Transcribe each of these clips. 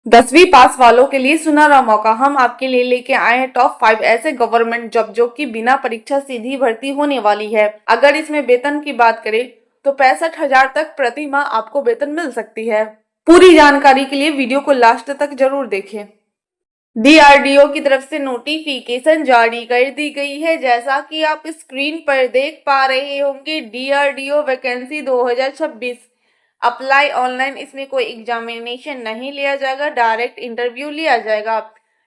10वीं पास वालों के लिए सुनहरा मौका। हम आपके लिए लेके आए हैं टॉप 5 ऐसे गवर्नमेंट जॉब जो कि बिना परीक्षा सीधी भर्ती होने वाली है। अगर इसमें वेतन की बात करें तो 65,000 तक प्रति माह आपको वेतन मिल सकती है। पूरी जानकारी के लिए वीडियो को लास्ट तक जरूर देखें। डीआरडीओ की तरफ से नोटिफिकेशन जारी कर दी गई है। जैसा कि आप स्क्रीन पर देख पा रहे होंगे, डीआरडीओ वैकेंसी 2026 अप्लाई ऑनलाइन। इसमें कोई एग्जामिनेशन नहीं लिया जाएगा, डायरेक्ट इंटरव्यू लिया जाएगा।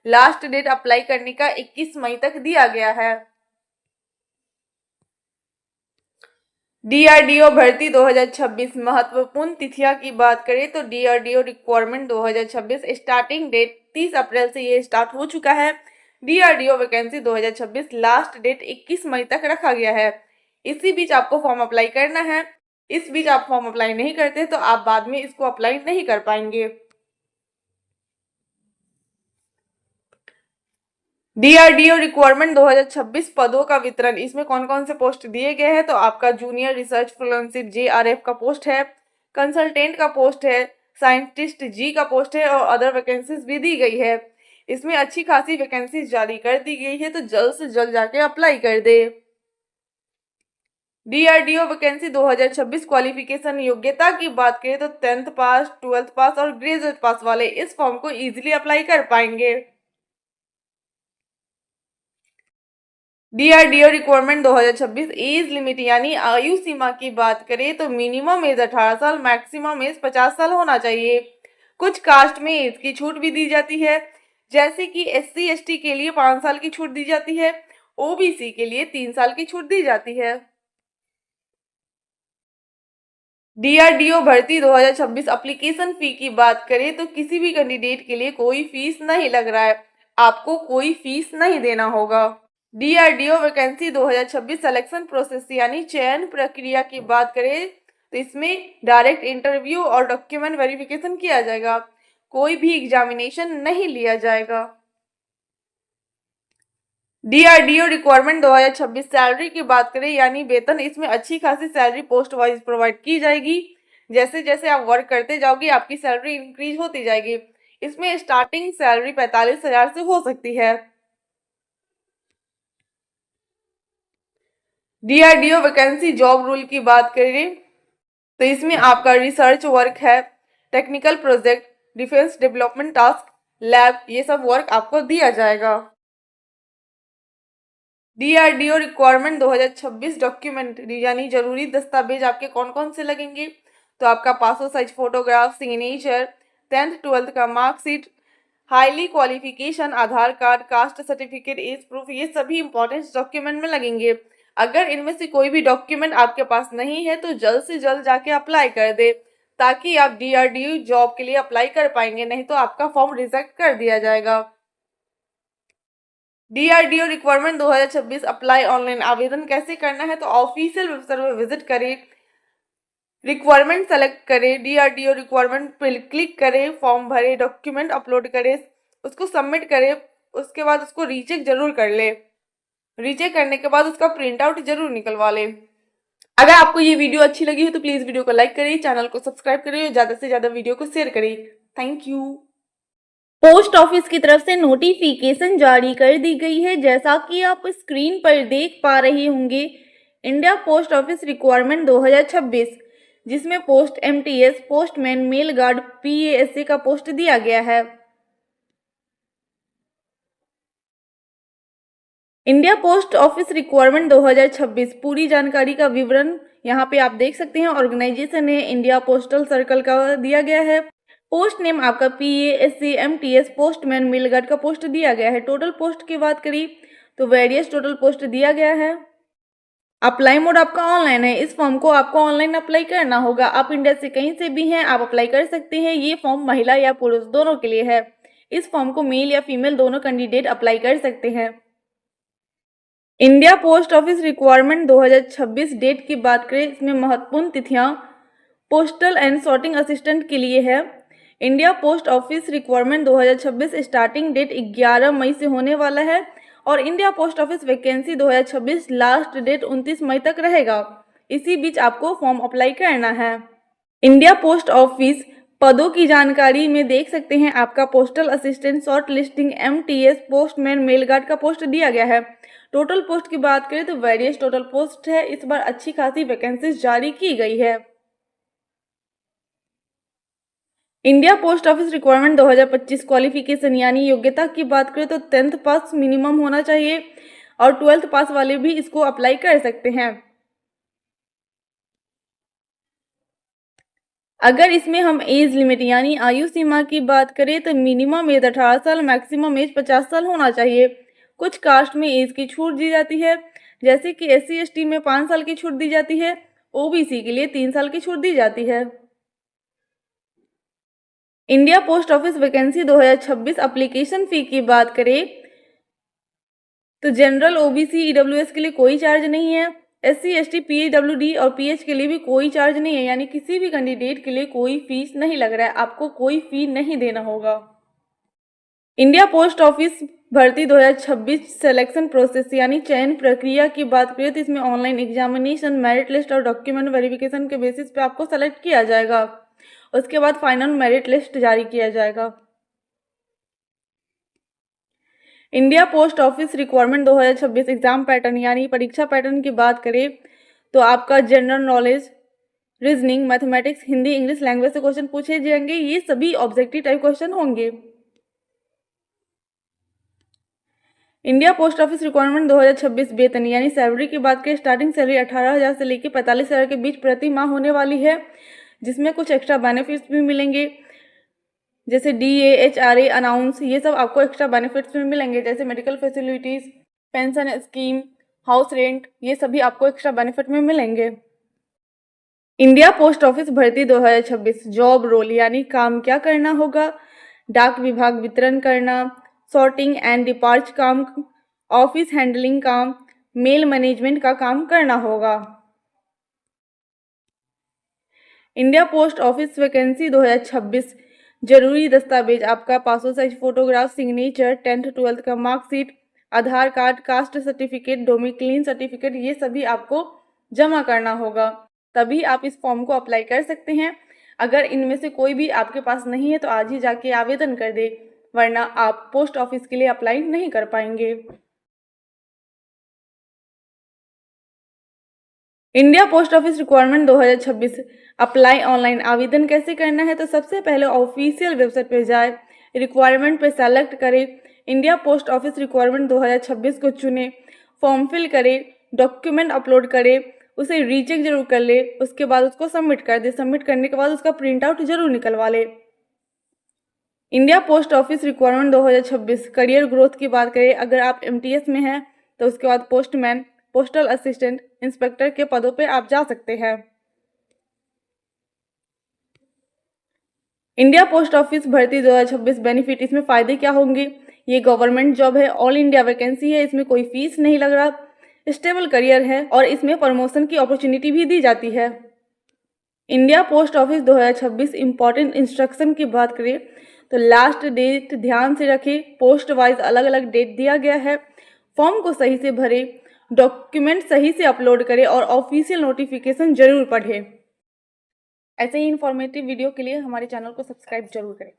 लास्ट डेट अप्लाई करने का 21 मई तक दिया गया है। डीआरडीओ भर्ती 2026 महत्वपूर्ण तिथियां की बात करें तो डीआरडीओ रिक्वायरमेंट 2026 स्टार्टिंग डेट 30 अप्रैल से ये स्टार्ट हो चुका है। डीआरडीओ वैकेंसी 2026 लास्ट डेट 21 मई तक रखा गया है। इसी बीच आपको फॉर्म अप्लाई करना है। इस बीच आप फॉर्म अप्लाई नहीं करते तो आप बाद में इसको अप्लाई नहीं कर पाएंगे। डीआरडीओ रिक्वायरमेंट 2026 पदों का वितरण। इसमें कौन कौन से पोस्ट दिए गए हैं तो आपका जूनियर रिसर्च फेलोशिप जेआरएफ का पोस्ट है, कंसल्टेंट का पोस्ट है, साइंटिस्ट जी का पोस्ट है और अदर वैकेंसीज भी दी गई है। इसमें अच्छी खासी वैकेंसीज जारी कर दी गई है तो जल्द से जल्द जाके अप्लाई कर दे। डीआरडीओ वैकेंसी 2026 क्वालिफिकेशन योग्यता की बात करें तो 10th पास, 12th पास और ग्रेजुएट पास वाले इस फॉर्म को इजीली अप्लाई कर पाएंगे। डीआरडीओ रिक्वायरमेंट 2026 एज लिमिट यानी आयु सीमा की बात करें तो मिनिमम एज 18 साल, मैक्सिमम एज 50 साल होना चाहिए। कुछ कास्ट में एज की छूट भी दी जाती है, जैसे कि एससी एसटी के लिए 5 साल की छूट दी जाती है, ओबीसी के लिए 3 साल की छूट दी जाती है। डीआरडीओ भर्ती 2026 एप्लीकेशन फी की बात करें तो किसी भी कैंडिडेट के लिए कोई फीस नहीं लग रहा है, आपको कोई फीस नहीं देना होगा। डीआरडीओ वैकेंसी 2026 सिलेक्शन प्रोसेस यानी चयन प्रक्रिया की बात करें तो इसमें डायरेक्ट इंटरव्यू और डॉक्यूमेंट वेरिफिकेशन किया जाएगा, कोई भी एग्जामिनेशन नहीं लिया जाएगा। डीआरडीओ रिक्वायरमेंट 2026 सैलरी की बात करें यानी वेतन। इसमें अच्छी खासी सैलरी पोस्ट वाइज प्रोवाइड की जाएगी। जैसे जैसे आप वर्क करते जाओगे आपकी सैलरी इंक्रीज होती जाएगी। इसमें स्टार्टिंग सैलरी 45,000 से हो सकती है। डीआरडीओ वैकेंसी जॉब रोल की बात करें तो इसमें आपका रिसर्च वर्क है, technical project, defence development task, lab, ये सब वर्क आपको दिया जाएगा। डीआरडीओ रिक्वायरमेंट 2026 डॉक्यूमेंट यानी जरूरी दस्तावेज आपके कौन कौन से लगेंगे तो आपका passport size photograph, signature, 10th 12th का marksheet, highly qualification, Aadhaar card, caste certificate, age proof, ये सभी इंपॉर्टेंट डॉक्यूमेंट में लगेंगे। अगर इनमें से कोई भी डॉक्यूमेंट आपके पास नहीं है तो जल्द से जल्द जाके अप्लाई कर दे ताकि आप डीआरडीओ जॉब के लिए अप्लाई कर पाएंगे, नहीं तो आपका फॉर्म रिजेक्ट कर दिया जाएगा। DRDO requirement 2026 apply online. आवेदन कैसे करना है तो ऑफिशियल वेबसाइट पर विजिट करें, रिक्वायरमेंट सेलेक्ट करें, डीआरडीओ रिक्वायरमेंट पर क्लिक करें, फॉर्म भरे, डॉक्यूमेंट अपलोड करें, उसको सबमिट करें। उसके बाद उसको रीचेक जरूर कर ले। रीचेक करने के बाद उसका प्रिंट आउट जरूर निकलवा ले। अगर आपको ये वीडियो अच्छी लगी हो तो प्लीज वीडियो को लाइक करें, चैनल को सब्सक्राइब करें और ज्यादा से ज्यादा वीडियो को शेयर करें। Thank you. पोस्ट ऑफिस की तरफ से नोटिफिकेशन जारी कर दी गई है। जैसा कि आप स्क्रीन पर देख पा रहे होंगे, इंडिया पोस्ट ऑफिस रिक्वायरमेंट 2026 जिसमें post MTS, postman, mail guard, PA SA का पोस्ट दिया गया है। इंडिया पोस्ट ऑफिस रिक्वायरमेंट 2026 पूरी जानकारी का विवरण यहाँ पे आप देख सकते हैं। ऑर्गेनाइजेशन है इंडिया पोस्टल सर्कल का दिया गया है। पोस्ट नेम आपका पीएएससी, एमटीएस, पोस्टमैन, मेल गार्ड का पोस्ट दिया गया है। टोटल पोस्ट की बात करी तो वेरियस टोटल पोस्ट दिया गया है। अप्लाई मोड आपका ऑनलाइन है। इस फॉर्म को आपको ऑनलाइन अप्लाई करना होगा। आप इंडिया से कहीं से भी हैं, आप अप्लाई कर सकते हैं। ये फॉर्म महिला या पुरुष दोनों के लिए है। इस फॉर्म को मेल या फीमेल दोनों कैंडिडेट अप्लाई कर सकते हैं। India post office requirement 2026 date की बात करें, इसमें महत्वपूर्ण तिथियां पोस्टल एंड सॉर्टिंग असिस्टेंट के लिए है। India post office requirement 2026 starting date 11 मई से होने वाला है और India post office vacancy 2026 last date 29 मई तक रहेगा। इसी बीच आपको फॉर्म अप्लाई करना है। इंडिया पोस्ट ऑफिस पदों की जानकारी में देख सकते हैं आपका postal assistant, short listing, MTS, postman, mail guard का पोस्ट दिया गया है। टोटल पोस्ट की बात करें तो वेरियस टोटल पोस्ट है। इस बार अच्छी खासी वैकेंसीज जारी की गई है। India post office requirement 2025 qualification यानी योग्यता की बात करें तो 10th पास मिनिमम होना चाहिए और 12th पास वाले भी इसको अप्लाई कर सकते हैं। अगर इसमें हम एज लिमिट यानी आयु सीमा की बात करें तो मिनिमम एज 18 साल, मैक्सिमम एज 50 साल होना चाहिए। कुछ कास्ट में एज की छूट दी जाती है, जैसे कि SC ST में 5 साल की छूट दी जाती है, OBC के लिए 3 साल की छूट दी जाती है। India post office vacancy 2026 application fee की बात करें तो जनरल, OBC, EWS के लिए कोई चार्ज नहीं है। SC ST, PWD और PH के लिए भी कोई चार्ज नहीं है, यानी किसी भी कैंडिडेट के लिए कोई फीस नहीं लग रहा है, आपको कोई फी नहीं देना होगा। इंडिया पोस्ट ऑफिस भर्ती 2026 सिलेक्शन प्रोसेस यानी चयन प्रक्रिया की बात करें तो इसमें ऑनलाइन एग्जामिनेशन, मेरिट लिस्ट और डॉक्यूमेंट वेरिफिकेशन के बेसिस पे आपको सेलेक्ट किया जाएगा। उसके बाद फाइनल मेरिट लिस्ट जारी किया जाएगा। India post office requirement 2026 exam pattern यानी परीक्षा पैटर्न की बात करें तो आपका general knowledge, reasoning, mathematics, Hindi, English language से क्वेश्चन पूछे जाएंगे। ये सभी ऑब्जेक्टिव टाइप क्वेश्चन होंगे। इंडिया पोस्ट ऑफिस रिक्वायरमेंट 2026 वेतन यानी सैलरी की बात करें, स्टार्टिंग सैलरी 18,000 से लेकर 45,000 के बीच प्रति माह होने वाली है, जिसमें कुछ एक्स्ट्रा बेनिफिट्स भी मिलेंगे, जैसे DA, HRA, अनाउंस, ये सब आपको एक्स्ट्रा बेनिफिट्स में मिलेंगे, जैसे medical facilities, pension scheme, house rent, ये सभी आपको एक्स्ट्रा बेनिफिट में मिलेंगे। इंडिया पोस्ट ऑफिस भर्ती 2026 जॉब रोल यानी काम क्या करना होगा, डाक विभाग वितरण करना, सॉर्टिंग एंड डिपार्च काम, ऑफिस हैंडलिंग काम, मेल मैनेजमेंट का काम करना होगा। इंडिया पोस्ट ऑफिस वैकेंसी 2026 जरूरी दस्तावेज आपका passport size photograph, signature, 10th 12th का मार्कशीट, आधार कार्ड, कास्ट सर्टिफिकेट, डोमिक्लिन सर्टिफिकेट, ये सभी आपको जमा करना होगा, तभी आप इस फॉर्म को अप्लाई कर सकते हैं। अगर इनमें से कोई भी आपके पास नहीं है तो आज ही जाके आवेदन कर दे, वरना आप पोस्ट ऑफिस के लिए अप्लाई नहीं कर पाएंगे। India post office requirement 2026 apply online आवेदन कैसे करना है तो सबसे पहले ऑफिशियल वेबसाइट पर जाए, रिक्वायरमेंट पे सेलेक्ट करें, इंडिया पोस्ट ऑफिस रिक्वायरमेंट 2026 को चुने, फॉर्म फिल करें, डॉक्यूमेंट अपलोड करें, उसे रीचेक जरूर कर ले, उसके बाद उसको सबमिट कर दे। सबमिट करने के बाद उसका प्रिंट आउट जरूर निकलवा ले। India post office requirement 2026 career growth की बात करें, अगर आप MTS में हैं तो उसके बाद पोस्टमैन, पोस्टल असिस्टेंट, इंस्पेक्टर के पदों पे आप जा सकते हैं। इंडिया पोस्ट ऑफिस भर्ती 2026 बेनिफिट, इसमें फ़ायदे क्या होंगे? ये गवर्नमेंट जॉब है, ऑल इंडिया वैकेंसी है, इसमें कोई फीस नहीं लग रहा, स्टेबल करियर है और इसमें प्रमोशन की अपॉर्चुनिटी भी दी जाती है। India post office 2026 important instruction की बात करें तो लास्ट डेट ध्यान से रखें, पोस्ट वाइज अलग अलग डेट दिया गया है, फॉर्म को सही से भरें, डॉक्यूमेंट सही से अपलोड करें और ऑफिशियल नोटिफिकेशन जरूर पढ़ें। ऐसे ही इन्फॉर्मेटिव वीडियो के लिए हमारे चैनल को सब्सक्राइब जरूर करें।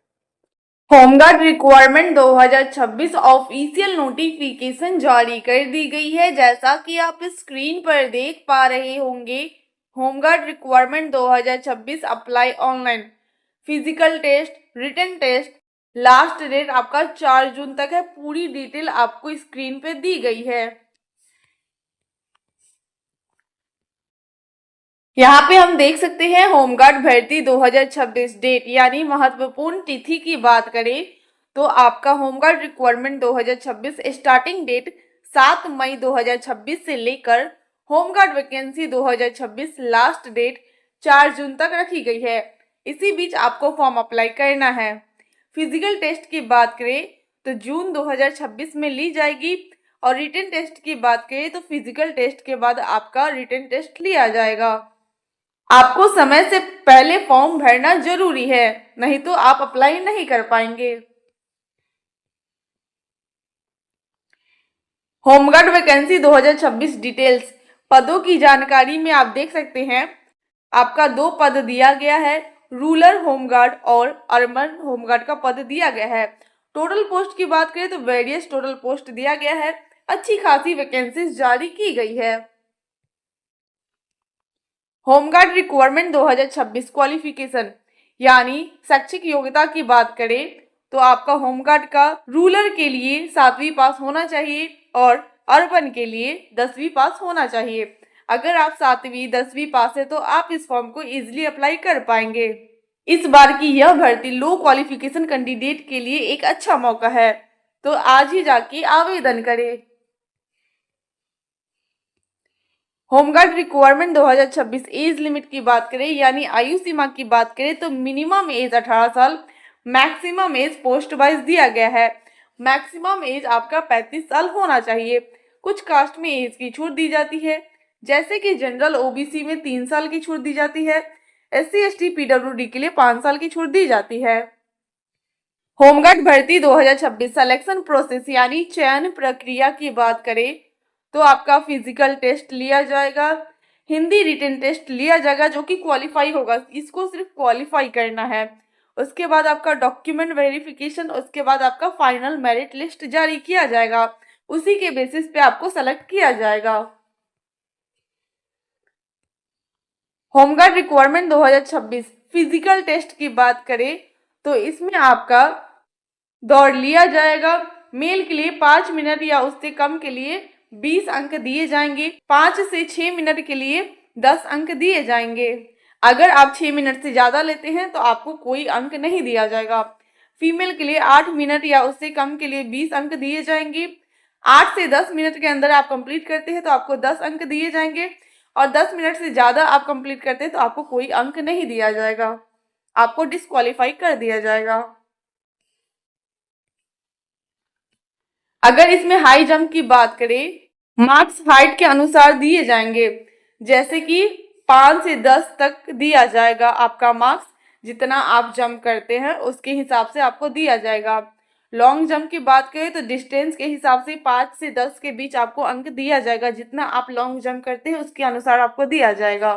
होमगार्ड रिक्वायरमेंट 2026 ऑफिशियल नोटिफिकेशन जारी कर दी गई है, जैसा कि आप स्क्रीन पर देख पा रहे होंगे। Home guard requirement 2026 apply online, physical test, written test, last date आपका 4 जून तक है। पूरी डिटेल आपको स्क्रीन पे दी गई है। यहाँ पे हम देख सकते हैं होमगार्ड भर्ती 2026 डेट यानी महत्वपूर्ण तिथि की बात करें तो आपका होमगार्ड रिक्वायरमेंट 2026 स्टार्टिंग डेट 7 मई 2026 से लेकर होमगार्ड वैकेंसी 2026 लास्ट डेट 4 जून तक रखी गई है। इसी बीच आपको फॉर्म अप्लाई करना है। फिजिकल टेस्ट की बात करें तो जून 2026 में ली जाएगी और रिटन टेस्ट की बात करें तो फिजिकल टेस्ट के बाद आपका रिटन टेस्ट लिया जाएगा। आपको समय से पहले फॉर्म भरना जरूरी है, नहीं तो आप अप्लाई नहीं कर पाएंगे। होमगार्ड वैकेंसी 2026 डिटेल्स, पदों की जानकारी में आप देख सकते हैं आपका 2 पद दिया गया है, रूरल होमगार्ड और अर्बन होमगार्ड का पद दिया गया है। टोटल पोस्ट की बात करें तो वेरियस टोटल पोस्ट दिया गया है। अच्छी खासी वैकेंसीज जारी की गई है। होमगार्ड रिक्वायरमेंट 2026 क्वालिफिकेशन यानी शैक्षिक योग्यता की बात करें तो आपका होमगार्ड का रूरल के लिए 7वीं पास होना चाहिए और अर्बन के लिए 10वीं पास होना चाहिए। अगर आप 7वीं 10वीं पास है तो आप इस फॉर्म को इजीली अप्लाई कर पाएंगे। इस बार की यह भर्ती लो क्वालिफिकेशन कैंडिडेट के लिए एक अच्छा मौका है, तो आज ही जाके आवेदन करें। होमगार्ड रिक्वायरमेंट 2026 एज लिमिट की बात करें यानी आयु सीमा की बात करें तो मिनिमम एज 18 साल, मैक्सिमम एज पोस्ट वाइज दिया गया है। मैक्सिमम एज आपका 35 साल होना चाहिए। कुछ कास्ट में एज की छूट दी जाती है, जैसे कि जनरल ओबीसी में 3 साल की छूट दी जाती है। SC ST PWD के लिए 5 साल की छूट दी जाती है। होमगार्ड भर्ती 2026 सिलेक्शन प्रोसेस यानी चयन प्रक्रिया की बात करें तो आपका फिजिकल टेस्ट लिया जाएगा, हिंदी रिटन टेस्ट लिया जाएगा जो कि क्वालिफाई होगा, इसको सिर्फ क्वालिफाई करना है। उसके बाद आपका डॉक्यूमेंट वेरिफिकेशन, उसके बाद आपका फाइनल मेरिट लिस्ट जारी किया जाएगा, उसी के बेसिस पे आपको सेलेक्ट किया जाएगा। होमगार्ड रिक्वायरमेंट 2026 फिजिकल टेस्ट की बात करें तो इसमें आपका दौड़ लिया जाएगा। मेल के लिए 5 मिनट या उससे कम के लिए 20 अंक दिए जाएंगे। 5 से 6 मिनट के लिए 10 अंक दिए जाएंगे। अगर आप 6 मिनट से ज़्यादा लेते हैं तो आपको कोई अंक नहीं दिया जाएगा। फीमेल के लिए 8 मिनट या उससे कम के लिए 20 अंक दिए जाएंगे। 8 से 10 मिनट के अंदर आप कंप्लीट करते हैं तो आपको 10 अंक दिए जाएंगे और 10 मिनट से ज़्यादा आप कंप्लीट करते हैं तो आपको कोई अंक नहीं दिया जाएगा, आपको डिस्क्वालीफाई कर दिया जाएगा। अगर इसमें हाई जंप की बात करें, मार्क्स हाइट के अनुसार दिए जाएंगे, जैसे कि 5 से 10 तक दिया जाएगा। आपका मार्क्स जितना आप जंप करते हैं उसके हिसाब से आपको दिया जाएगा। लॉन्ग जंप की बात करें तो डिस्टेंस के हिसाब से 5 से 10 के बीच आपको अंक दिया जाएगा। जितना आप लॉन्ग जंप करते हैं उसके अनुसार आपको दिया जाएगा।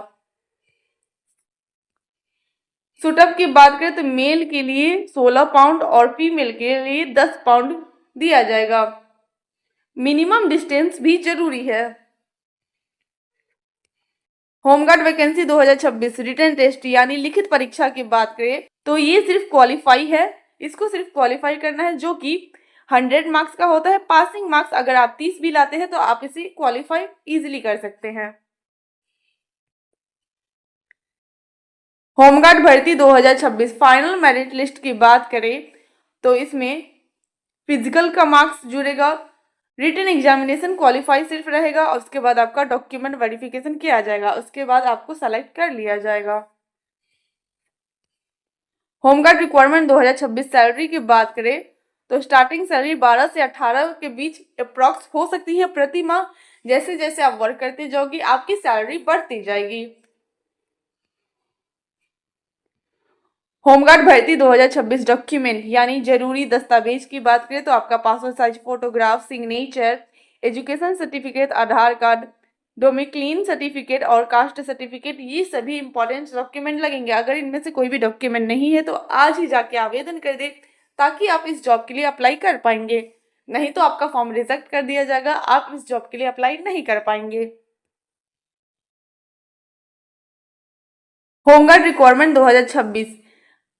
सुटअप की बात करें तो मेल के लिए 16 पाउंड और फीमेल के लिए 10 पाउंड दिया जाएगा। मिनिमम डिस्टेंस भी जरूरी है। होमगार्ड वैकेंसी 2026 रिटन टेस्ट यानी लिखित परीक्षा की बात करें तो ये सिर्फ क्वालिफाई है, इसको सिर्फ क्वालिफाई करना है जो कि 100 मार्क्स का होता है। पासिंग मार्क्स अगर आप 30 भी लाते हैं तो आप इसे क्वालिफाई इजीली कर सकते हैं। होमगार्ड भर्ती 2026 फाइनल मेरिट लिस्ट की बात करें तो इसमें फिजिकल का मार्क्स जुड़ेगा, रिटन एग्जामिनेशन क्वालिफाई सिर्फ रहेगा और उसके बाद आपका डॉक्यूमेंट वेरिफिकेशन किया जाएगा, उसके बाद आपको सेलेक्ट कर लिया जाएगा। होमगार्ड रिक्वायरमेंट 2026 सैलरी की बात करें तो स्टार्टिंग सैलरी 12 से 18 के बीच अप्रॉक्स हो सकती है प्रति माह। जैसे जैसे आप वर्क करते जाओगे आपकी सैलरी बढ़ती जाएगी। होमगार्ड भर्ती 2026 डॉक्यूमेंट यानी जरूरी दस्तावेज की बात करें तो आपका passport size photograph, signature, education certificate, Aadhaar card, domicile certificate और कास्ट सर्टिफिकेट, ये सभी इंपॉर्टेंट डॉक्यूमेंट लगेंगे। अगर इनमें से कोई भी डॉक्यूमेंट नहीं है तो आज ही जाके आवेदन कर दे ताकि आप इस जॉब के लिए अप्लाई कर पाएंगे, नहीं तो आपका फॉर्म रिजेक्ट कर दिया जाएगा, आप इस जॉब के लिए अप्लाई नहीं कर पाएंगे। होमगार्ड रिक्वायरमेंट 2026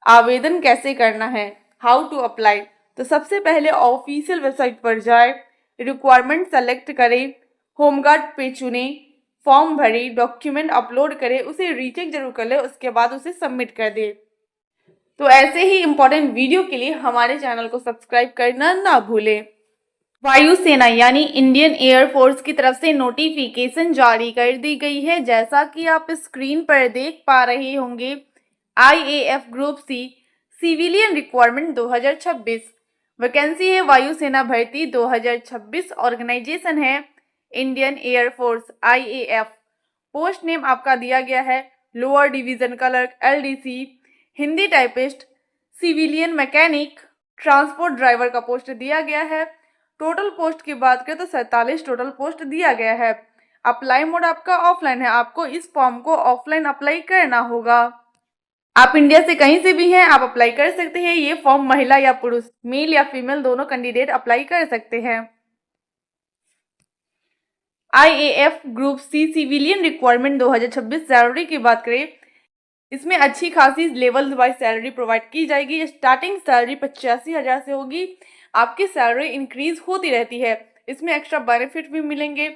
आवेदन कैसे करना है, हाउ टू अप्लाई। तो सबसे पहले ऑफिशियल वेबसाइट पर जाए, रिक्वायरमेंट सेलेक्ट करें, होमगार्ड पे चुने, फॉर्म भरे, डॉक्यूमेंट अपलोड करें, उसे रीचेक जरूर कर ले, उसके बाद उसे सबमिट कर दे। तो ऐसे ही इंपॉर्टेंट वीडियो के लिए हमारे चैनल को सब्सक्राइब करना ना भूलें। वायुसेना यानी इंडियन एयरफोर्स की तरफ से नोटिफिकेशन जारी कर दी गई है। जैसा कि आप स्क्रीन पर देख पा रहे होंगे, IAF group C civilian requirement 2026 vacancy है। वायुसेना भर्ती 2026 ऑर्गेनाइजेशन है Indian air force IAF। Post name आपका दिया गया है lower division clerk LDC, Hindi typist, civilian mechanic, transport driver का पोस्ट दिया गया है। टोटल पोस्ट की बात करें तो 47 टोटल पोस्ट दिया गया है। अप्लाई मोड आपका ऑफलाइन है, आपको इस फॉर्म को ऑफलाइन अप्लाई करना होगा। आप इंडिया से कहीं से भी हैं, आप अप्लाई कर सकते हैं। ये फॉर्म महिला या पुरुष, मेल या फीमेल दोनों कैंडिडेट अप्लाई कर सकते हैं। IAF group C civilian requirement 2026 salary की बात करें, इसमें अच्छी खासी लेवल वाइज सैलरी प्रोवाइड की जाएगी। स्टार्टिंग सैलरी 85,000 से होगी। आपकी सैलरी इंक्रीज होती रहती है। इसमें एक्स्ट्रा बेनिफिट भी मिलेंगे,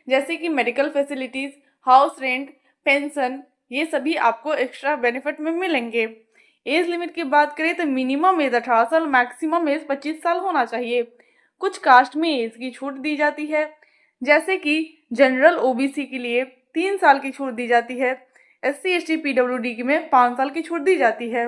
जैसे कि medical facilities, house rent, pension, ये सभी आपको एक्स्ट्रा बेनिफिट में मिलेंगे। एज लिमिट की बात करें तो मिनिमम एज 18 साल, मैक्सिमम एज 25 साल होना चाहिए। कुछ कास्ट में एज की छूट दी जाती है, जैसे कि जनरल OBC के लिए 3 साल की छूट दी जाती है। SC ST PWD में 5 साल की छूट दी जाती है।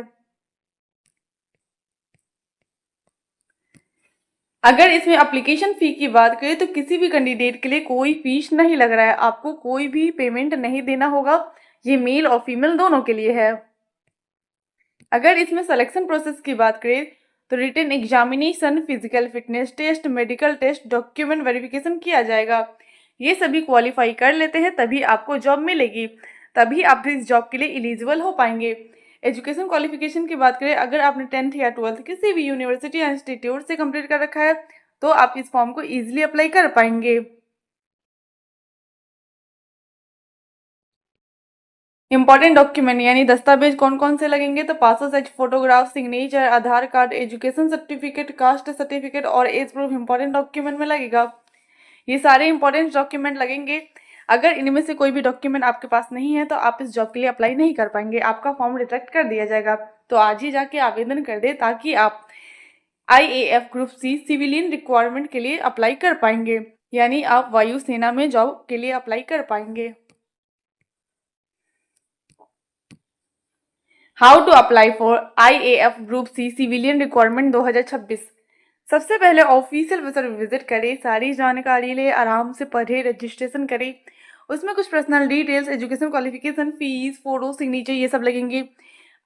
अगर इसमें एप्लीकेशन फ़ी की बात करें तो किसी भी कैंडिडेट के लिए कोई फीस नहीं लग रहा है, आपको कोई भी पेमेंट नहीं देना होगा। ये मेल और फीमेल दोनों के लिए है। अगर इसमें सिलेक्शन प्रोसेस की बात करें तो written examination, physical fitness test, medical test, document verification किया जाएगा। ये सभी क्वालिफाई कर लेते हैं तभी आपको जॉब मिलेगी, तभी आप इस जॉब के लिए एलिजिबल हो पाएंगे। एजुकेशन क्वालिफिकेशन की बात करें, अगर आपने 10th या 12th किसी भी यूनिवर्सिटी या इंस्टीट्यूट से कंप्लीट कर रखा है तो आप इस फॉर्म को ईजिली अप्लाई कर पाएंगे। इंपॉर्टेंट डॉक्यूमेंट यानी दस्तावेज कौन कौन से लगेंगे तो passport size photograph, signature, Aadhaar card, education certificate, caste certificate और एज प्रूफ इंपॉर्टेंट डॉक्यूमेंट में लगेगा। ये सारे इंपॉर्टेंट डॉक्यूमेंट लगेंगे। अगर इनमें से कोई भी डॉक्यूमेंट आपके पास नहीं है तो आप इस जॉब के लिए अप्लाई नहीं कर पाएंगे, आपका फॉर्म रिजेक्ट कर दिया जाएगा। तो आज ही जाके आवेदन कर दे ताकि आप IAF group C civilian requirement के लिए अप्लाई कर पाएंगे, यानी आप वायुसेना में जॉब के लिए अप्लाई कर पाएंगे। How to apply for IAF group C civilian requirement 2026। सबसे पहले ऑफिशियल वेबसाइट विजिट करें, सारी जानकारी ले, आराम से पढ़े, रजिस्ट्रेशन करें। उसमें कुछ personal details, education qualification, fees, photo, signature ये सब लगेंगे।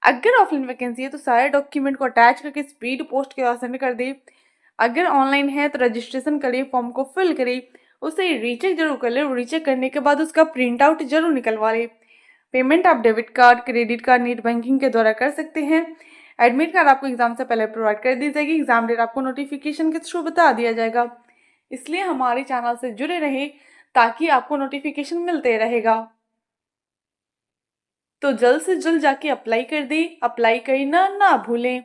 अगर ऑफलाइन वैकेंसी है तो सारे डॉक्यूमेंट को अटैच करके स्पीड पोस्ट के साथ सेंड कर दे। अगर ऑनलाइन है तो रजिस्ट्रेशन करें, फॉर्म को फिल करें, उसे रीचेक जरूर कर ले। रीचेक करने के बाद उसका प्रिंट आउट जरूर निकलवा ले। पेमेंट आप debit card, credit card, net banking के द्वारा कर सकते हैं। एडमिट कार्ड आपको एग्जाम से पहले प्रोवाइड कर दी जाएगी। एग्जाम डेट आपको नोटिफिकेशन के थ्रू बता दिया जाएगा। इसलिए हमारे चैनल से जुड़े रहे ताकि आपको नोटिफिकेशन मिलते रहेगा। तो जल्द से जल्द जाके अप्लाई कर दें। अप्लाई करना ना भूलें।